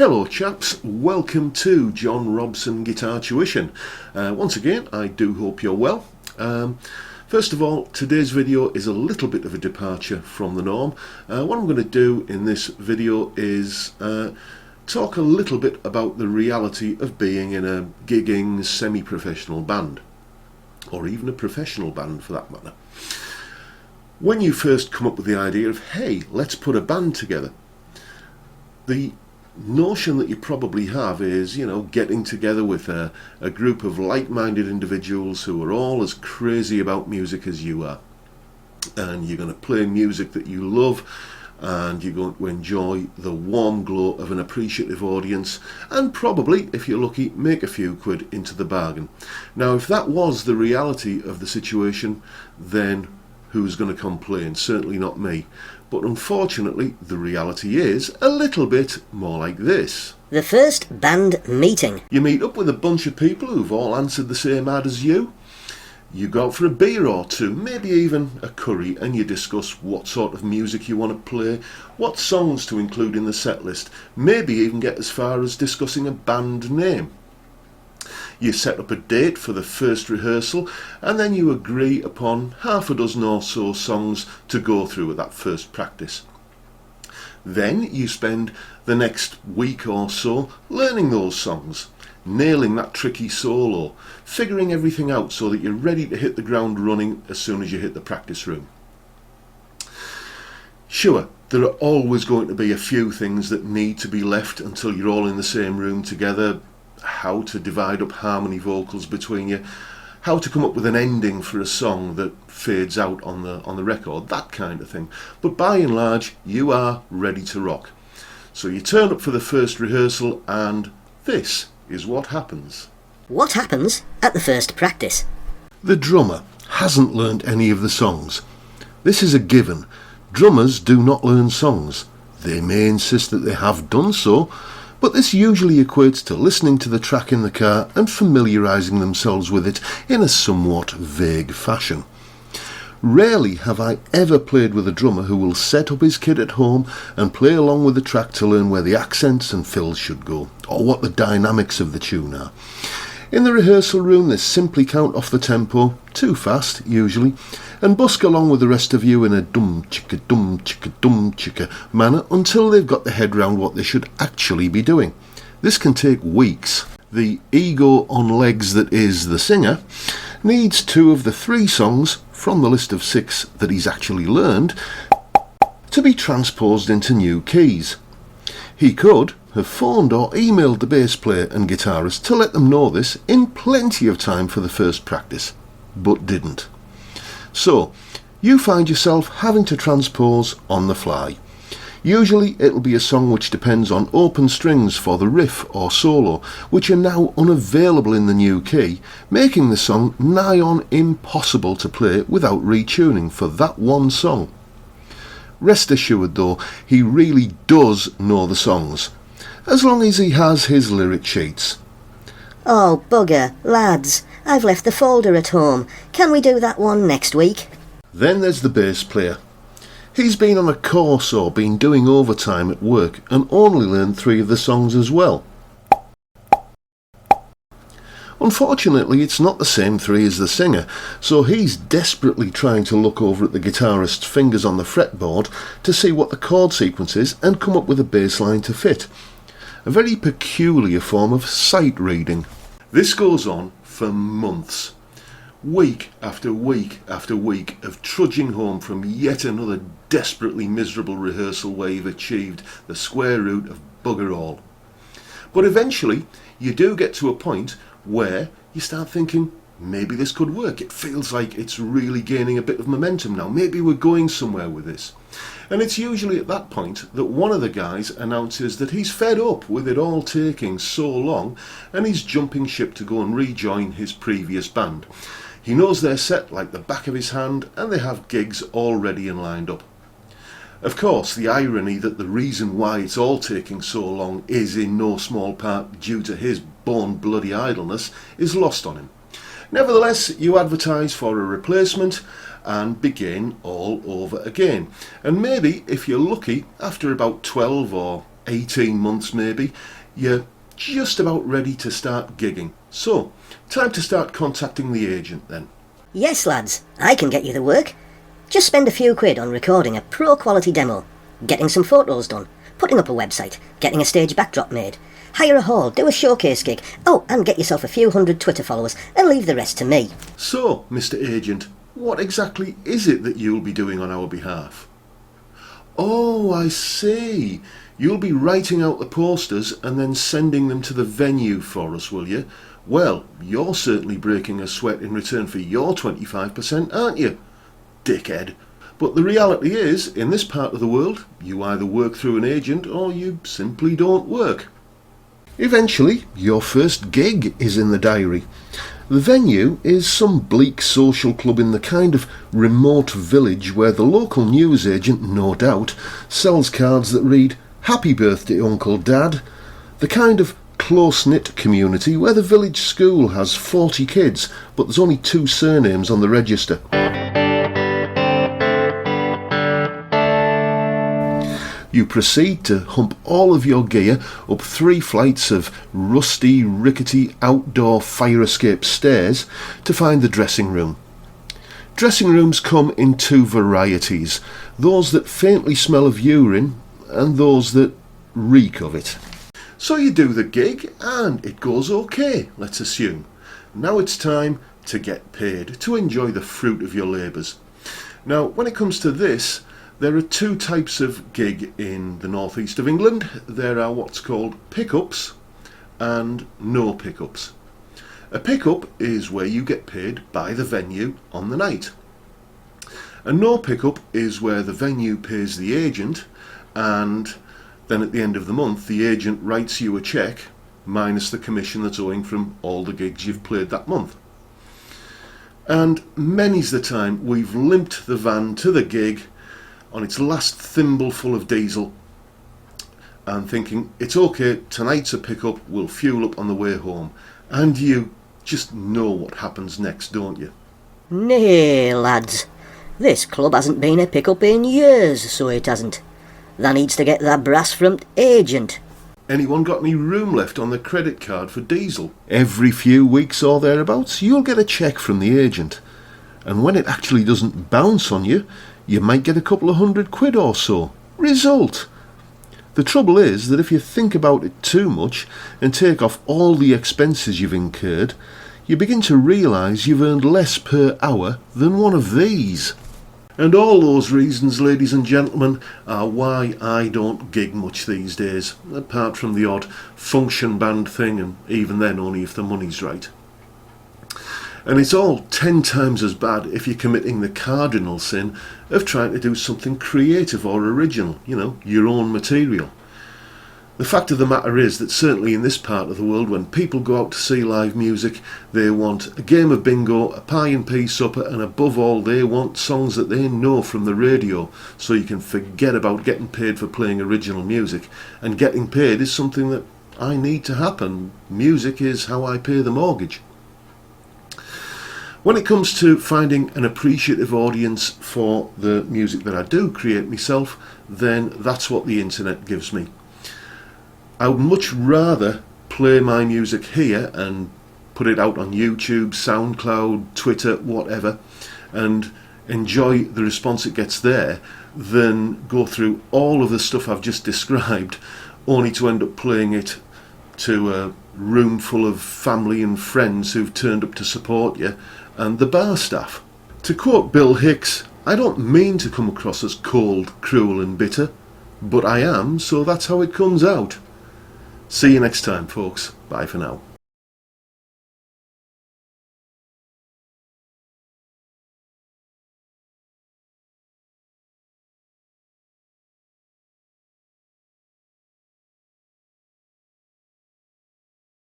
Hello chaps, welcome to John Robson Guitar Tuition. Once again, I do hope you're well. First of all, today's video is a little bit of a departure from the norm. What I'm going to do in this video is talk a little bit about the reality of being in a gigging semi-professional band, or even a professional band for that matter. When you first come up with the idea of, hey, let's put a band together, the notion that you probably have is, getting together with a group of like-minded individuals who are all as crazy about music as you are, and you're going to play music that you love, and you're going to enjoy the warm glow of an appreciative audience, and probably, if you're lucky, make a few quid into the bargain. Now, if that was the reality of the situation, then who's going to complain? Certainly not me. But unfortunately, the reality is a little bit more like this. The first band meeting. You meet up with a bunch of people who've all answered the same ad as you. You go out for a beer or two, maybe even a curry, and you discuss what sort of music you want to play, what songs to include in the set list, maybe even get as far as discussing a band name. You set up a date for the first rehearsal, and then you agree upon half a dozen or so songs to go through at that first practice. Then you spend the next week or so learning those songs, nailing that tricky solo, figuring everything out so that you're ready to hit the ground running as soon as you hit the practice room. Sure, there are always going to be a few things that need to be left until you're all in the same room together. How to divide up harmony vocals between you, how to come up with an ending for a song that fades out on the record, that kind of thing. But by and large, you are ready to rock. So you turn up for the first rehearsal, and this is what happens. What happens at the first practice? The drummer hasn't learned any of the songs. This is a given. Drummers do not learn songs. They may insist that they have done so, but this usually equates to listening to the track in the car and familiarising themselves with it in a somewhat vague fashion. Rarely have I ever played with a drummer who will set up his kit at home and play along with the track to learn where the accents and fills should go, or what the dynamics of the tune are. In the rehearsal room, they simply count off the tempo, too fast usually, and busk along with the rest of you in a dum chicka manner until they've got their head round what they should actually be doing. This can take weeks. The ego on legs that is the singer needs 2 of the 3 songs from the list of 6 that he's actually learned to be transposed into new keys. He could have phoned or emailed the bass player and guitarist to let them know this in plenty of time for the first practice, but didn't. So, you find yourself having to transpose on the fly. Usually it'll be a song which depends on open strings for the riff or solo, which are now unavailable in the new key, making the song nigh on impossible to play without retuning for that one song. Rest assured though, he really does know the songs, as long as he has his lyric sheets. Oh, bugger, lads, I've left the folder at home. Can we do that one next week? Then there's the bass player. He's been on a course or been doing overtime at work and only learned 3 of the songs as well. Unfortunately, it's not the same 3 as the singer, so he's desperately trying to look over at the guitarist's fingers on the fretboard to see what the chord sequence is and come up with a bass line to fit. A very peculiar form of sight reading. This goes on for months. Week after week after week of trudging home from yet another desperately miserable rehearsal where you've achieved the square root of bugger all. But eventually you do get to a point where you start thinking, maybe this could work. It feels like it's really gaining a bit of momentum now. Maybe we're going somewhere with this. And it's usually at that point that one of the guys announces that he's fed up with it all taking so long and he's jumping ship to go and rejoin his previous band. He knows their set like the back of his hand and they have gigs all ready and lined up. Of course, the irony that the reason why it's all taking so long is in no small part due to his born bloody idleness is lost on him. Nevertheless, you advertise for a replacement and begin all over again. And maybe, if you're lucky, after about 12 or 18 months maybe, you're just about ready to start gigging. So, time to start contacting the agent then. Yes, lads, I can get you the work. Just spend a few quid on recording a pro-quality demo, getting some photos done, putting up a website, getting a stage backdrop made, hire a hall, do a showcase gig, oh, and get yourself a few hundred Twitter followers, and leave the rest to me. So, Mr. Agent, what exactly is it that you'll be doing on our behalf? Oh, I see. You'll be writing out the posters and then sending them to the venue for us, will you? Well, you're certainly breaking a sweat in return for your 25%, aren't you? Dickhead. But the reality is, in this part of the world, you either work through an agent or you simply don't work. Eventually, your first gig is in the diary. The venue is some bleak social club in the kind of remote village where the local newsagent, no doubt, sells cards that read, "Happy birthday, Uncle Dad." The kind of close-knit community where the village school has 40 kids, but there's only 2 surnames on the register. You proceed to hump all of your gear up 3 flights of rusty, rickety outdoor fire escape stairs to find the dressing room. Dressing rooms come in 2 varieties, those that faintly smell of urine and those that reek of it. So you do the gig and it goes okay, let's assume. Now it's time to get paid, to enjoy the fruit of your labours. Now, when it comes to this, there are 2 types of gig in the northeast of England. There are what's called pickups and no pickups. A pickup is where you get paid by the venue on the night. A no pickup is where the venue pays the agent, and then at the end of the month the agent writes you a cheque minus the commission that's owing from all the gigs you've played that month. And many's the time we've limped the van to the gig on its last thimbleful of diesel and thinking, it's okay, tonight's a pickup, we'll fuel up on the way home. And you just know what happens next, don't you? Nay, lads, this club hasn't been a pick-up in years, so it hasn't. Tha needs to get that brass from agent. Anyone got any room left on the credit card for diesel? Every few weeks or thereabouts, you'll get a cheque from the agent. And when it actually doesn't bounce on you, you might get a couple of £100 or so. Result. The trouble is that if you think about it too much and take off all the expenses you've incurred, you begin to realise you've earned less per hour than one of these. And all those reasons, ladies and gentlemen, are why I don't gig much these days, apart from the odd function band thing, and even then only if the money's right. And it's all 10 times as bad if you're committing the cardinal sin of trying to do something creative or original, your own material. The fact of the matter is that certainly in this part of the world, when people go out to see live music, they want a game of bingo, a pie and pea supper, and above all they want songs that they know from the radio, so you can forget about getting paid for playing original music. And getting paid is something that I need to happen. Music is how I pay the mortgage. When it comes to finding an appreciative audience for the music that I do create myself, then that's what the internet gives me. I would much rather play my music here and put it out on YouTube, SoundCloud, Twitter, whatever, and enjoy the response it gets there, than go through all of the stuff I've just described, only to end up playing it to a room full of family and friends who've turned up to support you, and the bar staff. To quote Bill Hicks, I don't mean to come across as cold, cruel and bitter, but I am, so that's how it comes out. See you next time, folks. Bye for now.